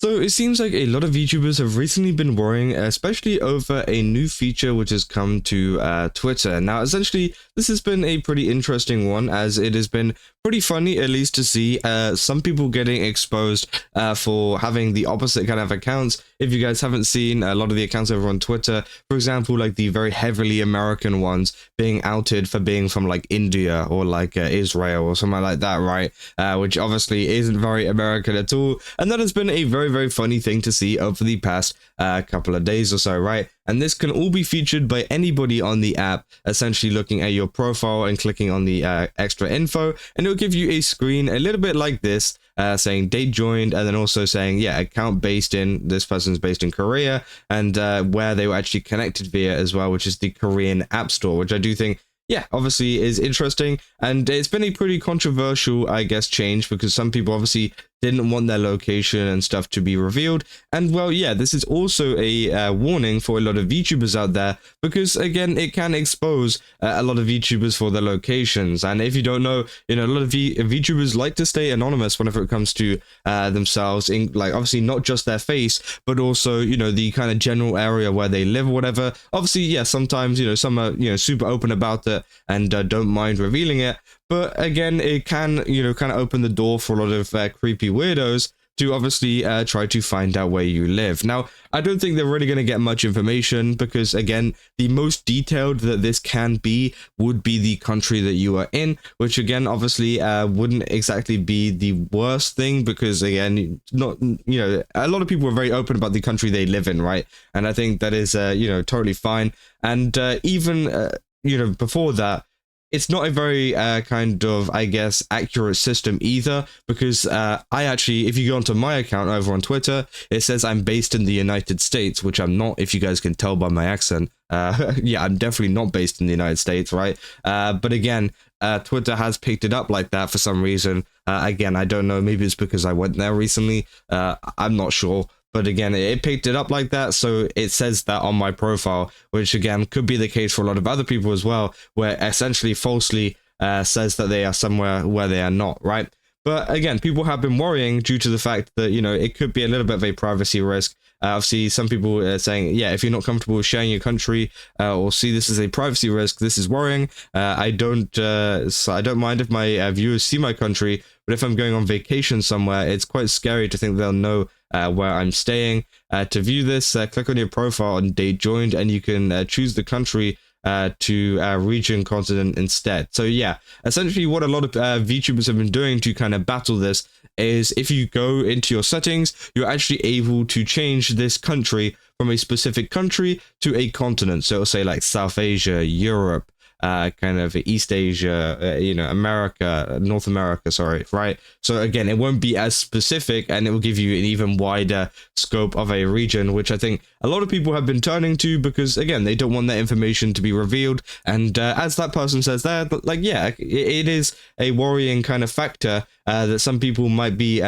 So it seems like a lot of VTubers have recently been worrying, especially over a new feature which has come to Twitter. Now, essentially, this has been a pretty interesting one, as it has been pretty funny, at least to see some people getting exposed for having the opposite kind of accounts. If you guys haven't seen a lot of the accounts over on Twitter, for example, like the very heavily American ones being outed for being from like India or like Israel or something like that, right? Which obviously isn't very American at all. And that has been a very funny thing to see over the past couple of days or so, right? And this can all be featured by anybody on the app, essentially looking at your profile and clicking on the extra info, and it'll give you a screen a little bit like this, saying date joined, and then also saying, yeah, account based in, this person's based in Korea, and where they were actually connected via as well, which is the Korean App Store, which I do think, yeah, obviously is interesting. And it's been a pretty controversial, I guess, change, because some people obviously didn't want their location and stuff to be revealed. And well, yeah, this is also a warning for a lot of VTubers out there, because again, it can expose a lot of VTubers for their locations. And if you don't know, a lot of VTubers like to stay anonymous whenever it comes to themselves, in like obviously not just their face, but also the kind of general area where they live or whatever. Obviously, yeah, sometimes some are super open about it and don't mind revealing it. But again, it can, kind of open the door for a lot of creepy weirdos to obviously try to find out where you live. Now, I don't think they're really going to get much information, because again, the most detailed that this can be would be the country that you are in, which again, obviously wouldn't exactly be the worst thing, because again, not, a lot of people are very open about the country they live in, right? And I think that is, totally fine. And even, before that, it's not a very kind of, I guess, accurate system either, because I actually, if you go onto my account over on Twitter, it says I'm based in the United States, which I'm not, if you guys can tell by my accent. Yeah, I'm definitely not based in the United States, right? But again, Twitter has picked it up like that for some reason. Again, I don't know, maybe it's because I went there recently. I'm not sure. But again, it picked it up like that, so it says that on my profile, which again could be the case for a lot of other people as well, where essentially falsely says that they are somewhere where they are not, right? But again, people have been worrying due to the fact that, it could be a little bit of a privacy risk. Obviously, some people are saying, yeah, if you're not comfortable with sharing your country or see this as a privacy risk, this is worrying. I don't mind if my viewers see my country, but if I'm going on vacation somewhere, it's quite scary to think they'll know where I'm staying. To view this, click on your profile and date joined, and you can choose the country to region, continent instead. So yeah, essentially what a lot of VTubers have been doing to kind of battle this is, if you go into your settings, you're actually able to change this country from a specific country to a continent. So it'll say like South Asia, Europe, kind of East Asia, America, North America, sorry, right? So again, it won't be as specific, and it will give you an even wider scope of a region, which I think a lot of people have been turning to, because again, they don't want that information to be revealed. And as that person says there, like, yeah, it is a worrying kind of factor that some people might be,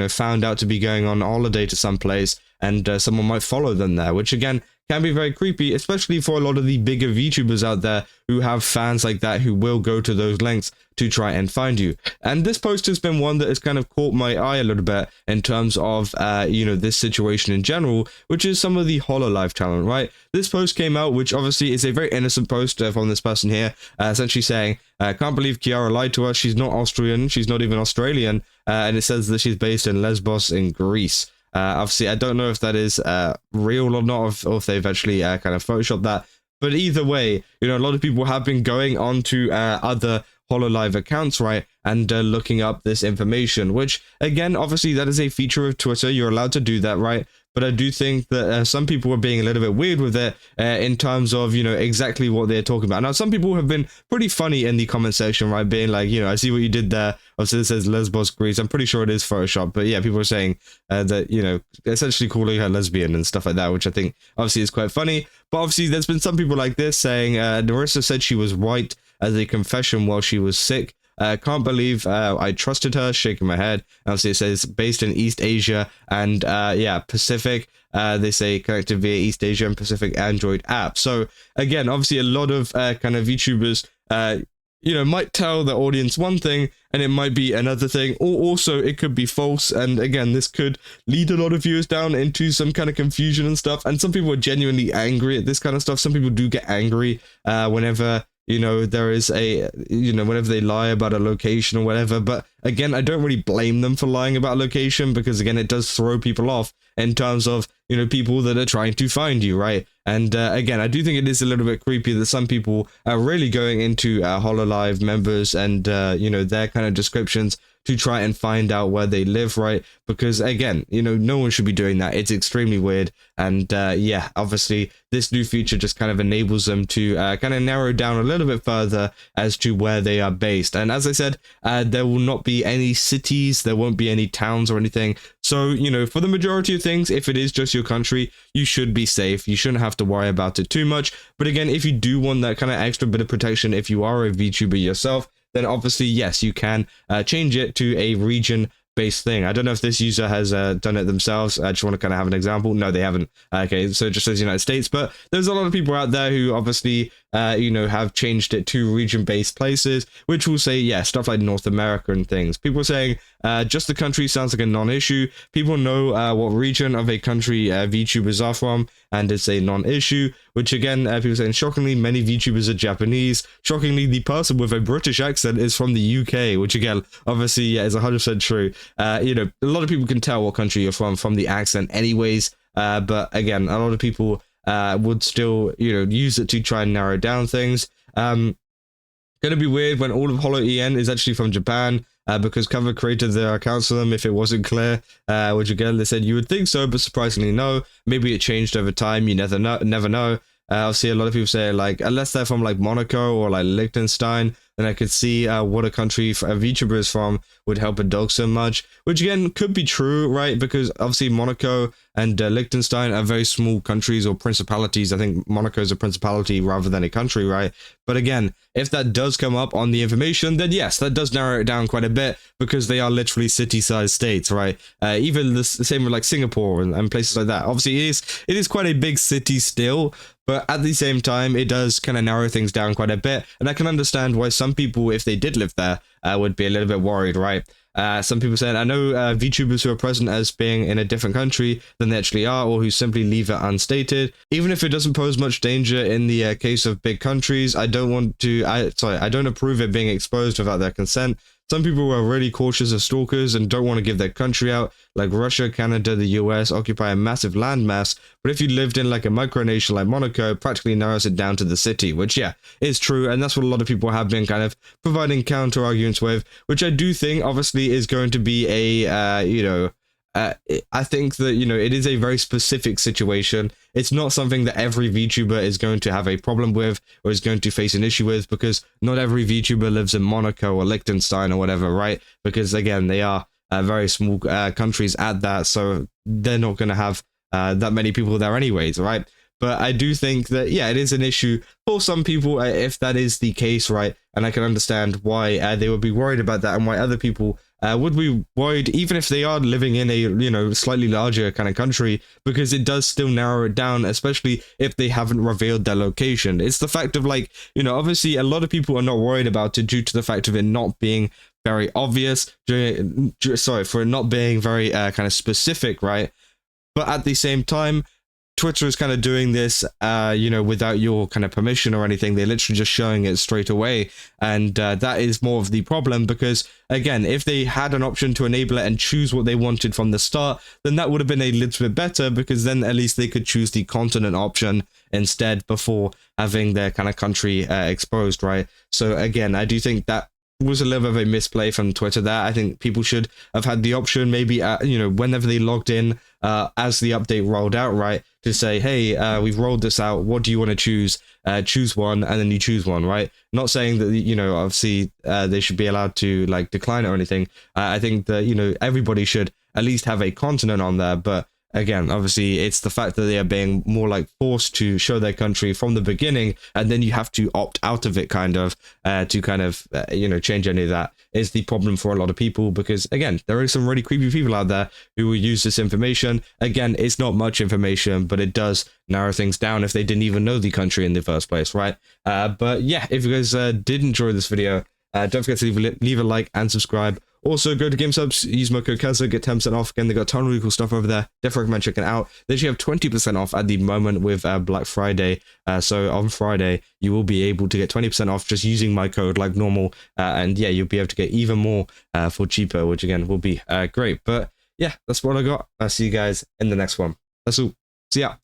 found out to be going on holiday to some place, and someone might follow them there, which again can be very creepy, especially for a lot of the bigger VTubers out there who have fans like that who will go to those lengths to try and find you. And this post has been one that has kind of caught my eye a little bit in terms of, this situation in general, which is some of the Hololive talent, right? This post came out, which obviously is a very innocent post from this person here, essentially saying, can't believe Kiara lied to us. She's not Austrian. She's not even Australian. And it says that she's based in Lesbos in Greece. Obviously, I don't know if that is real or not, or if they've actually kind of photoshopped that. But either way, a lot of people have been going on to other Hololive accounts, right, and looking up this information, which, again, obviously, that is a feature of Twitter. You're allowed to do that, right? But I do think that some people are being a little bit weird with it in terms of, exactly what they're talking about. Now, some people have been pretty funny in the comment section, right, being like, I see what you did there. Obviously, it says Lesbos, Greece. I'm pretty sure it is Photoshop. But yeah, people are saying that, essentially calling her lesbian and stuff like that, which I think obviously is quite funny. But obviously, there's been some people like this saying Narissa said she was white as a confession while she was sick. Can't believe I trusted her, shaking my head. Obviously, it says based in East Asia and, Pacific. They say connected via East Asia and Pacific Android app. So, again, obviously, a lot of kind of VTubers might tell the audience one thing and it might be another thing, or also it could be false. And again, this could lead a lot of viewers down into some kind of confusion and stuff. And some people are genuinely angry at this kind of stuff. Some people do get angry whenever there is whenever they lie about a location or whatever. But again, I don't really blame them for lying about a location, because again, it does throw people off in terms of, people that are trying to find you, right? And again, I do think it is a little bit creepy that some people are really going into Hololive members and, their kind of descriptions to try and find out where they live, right? Because again, no one should be doing that. It's extremely weird. And yeah, obviously this new feature just kind of enables them to kind of narrow down a little bit further as to where they are based. And as I said, there will not be any cities, there won't be any towns or anything. So, for the majority of things, if it is just your country, you should be safe. You shouldn't have to worry about it too much. But again, if you do want that kind of extra bit of protection, if you are a VTuber yourself, then obviously, yes, you can change it to a region-based thing. I don't know if this user has done it themselves. I just want to kind of have an example. No, they haven't. Okay, so it just says United States. But there's a lot of people out there who obviously, have changed it to region-based places, which will say, yeah, stuff like North America and things. People are saying just the country sounds like a non-issue. People know what region of a country VTubers are from, and it's a non-issue, which again, people are saying, shockingly, many VTubers are Japanese. Shockingly, the person with a British accent is from the UK, which again, obviously, yeah, is 100% true. A lot of people can tell what country you're from the accent anyways, but again, a lot of people would still, use it to try and narrow down things. Gonna be weird when all of Holo EN is actually from Japan, because Cover created their accounts for them if it wasn't clear, which again, they said you would think so, but surprisingly no. Maybe it changed over time, you never know. I'll see a lot of people say, like, unless they're from like Monaco or like Liechtenstein, then I could see what a country a VTuber is from would help a dog so much, which again could be true, right? Because obviously Monaco and Liechtenstein are very small countries or principalities. I think Monaco is a principality rather than a country, right? But again, if that does come up on the information, then yes, that does narrow it down quite a bit, because they are literally city-sized states, right? Even the same with like Singapore and places like that. Obviously, it is quite a big city still, but at the same time, it does kind of narrow things down quite a bit. And I can understand why some people, if they did live there, would be a little bit worried, right? Some people said, I know VTubers who are present as being in a different country than they actually are, or who simply leave it unstated. Even if it doesn't pose much danger in the case of big countries, I don't approve it being exposed without their consent. Some people are really cautious of stalkers and don't want to give their country out, like Russia, Canada, the US occupy a massive landmass, but if you lived in like a micronation like Monaco, it practically narrows it down to the city, which yeah, is true, and that's what a lot of people have been kind of providing counter arguments with, which I do think obviously is going to be a, I think that, it is a very specific situation. It's not something that every VTuber is going to have a problem with or is going to face an issue with, because not every VTuber lives in Monaco or Liechtenstein or whatever, right? Because again, they are very small countries at that, so they're not going to have that many people there anyways, right? But I do think that, yeah, it is an issue for some people if that is the case, right? And I can understand why they would be worried about that, and why other people would be worried, even if they are living in a, slightly larger kind of country, because it does still narrow it down, especially if they haven't revealed their location. It's the fact of like, obviously a lot of people are not worried about it due to the fact of it not being very obvious, for it not being very kind of specific, right? But at the same time, Twitter is kind of doing this, without your kind of permission or anything. They're literally just showing it straight away. And that is more of the problem, because, again, if they had an option to enable it and choose what they wanted from the start, then that would have been a little bit better, because then at least they could choose the continent option instead before having their kind of country exposed, right? So, again, I do think that was a little bit of a misplay from Twitter there. I think people should have had the option, maybe, whenever they logged in, as the update rolled out, right, to say, hey, we've rolled this out, what do you want to choose? Choose one, and then you choose one, right? Not saying that, obviously they should be allowed to like decline it or anything. I think that, everybody should at least have a continent on there, but again, obviously, it's the fact that they are being more like forced to show their country from the beginning, and then you have to opt out of it, kind of, to kind of, change any of that, is the problem for a lot of people. Because again, there are some really creepy people out there who will use this information. Again, it's not much information, but it does narrow things down if they didn't even know the country in the first place, right? But yeah, if you guys did enjoy this video, don't forget to leave a like and subscribe. Also, go to GameSubs, use my code Keza, get 10% off. Again, they got a ton of really cool stuff over there. Definitely recommend checking it out. They actually have 20% off at the moment with Black Friday. So on Friday, you will be able to get 20% off just using my code like normal. And yeah, you'll be able to get even more for cheaper, which again will be great. But yeah, that's what I got. I'll see you guys in the next one. That's all. See ya.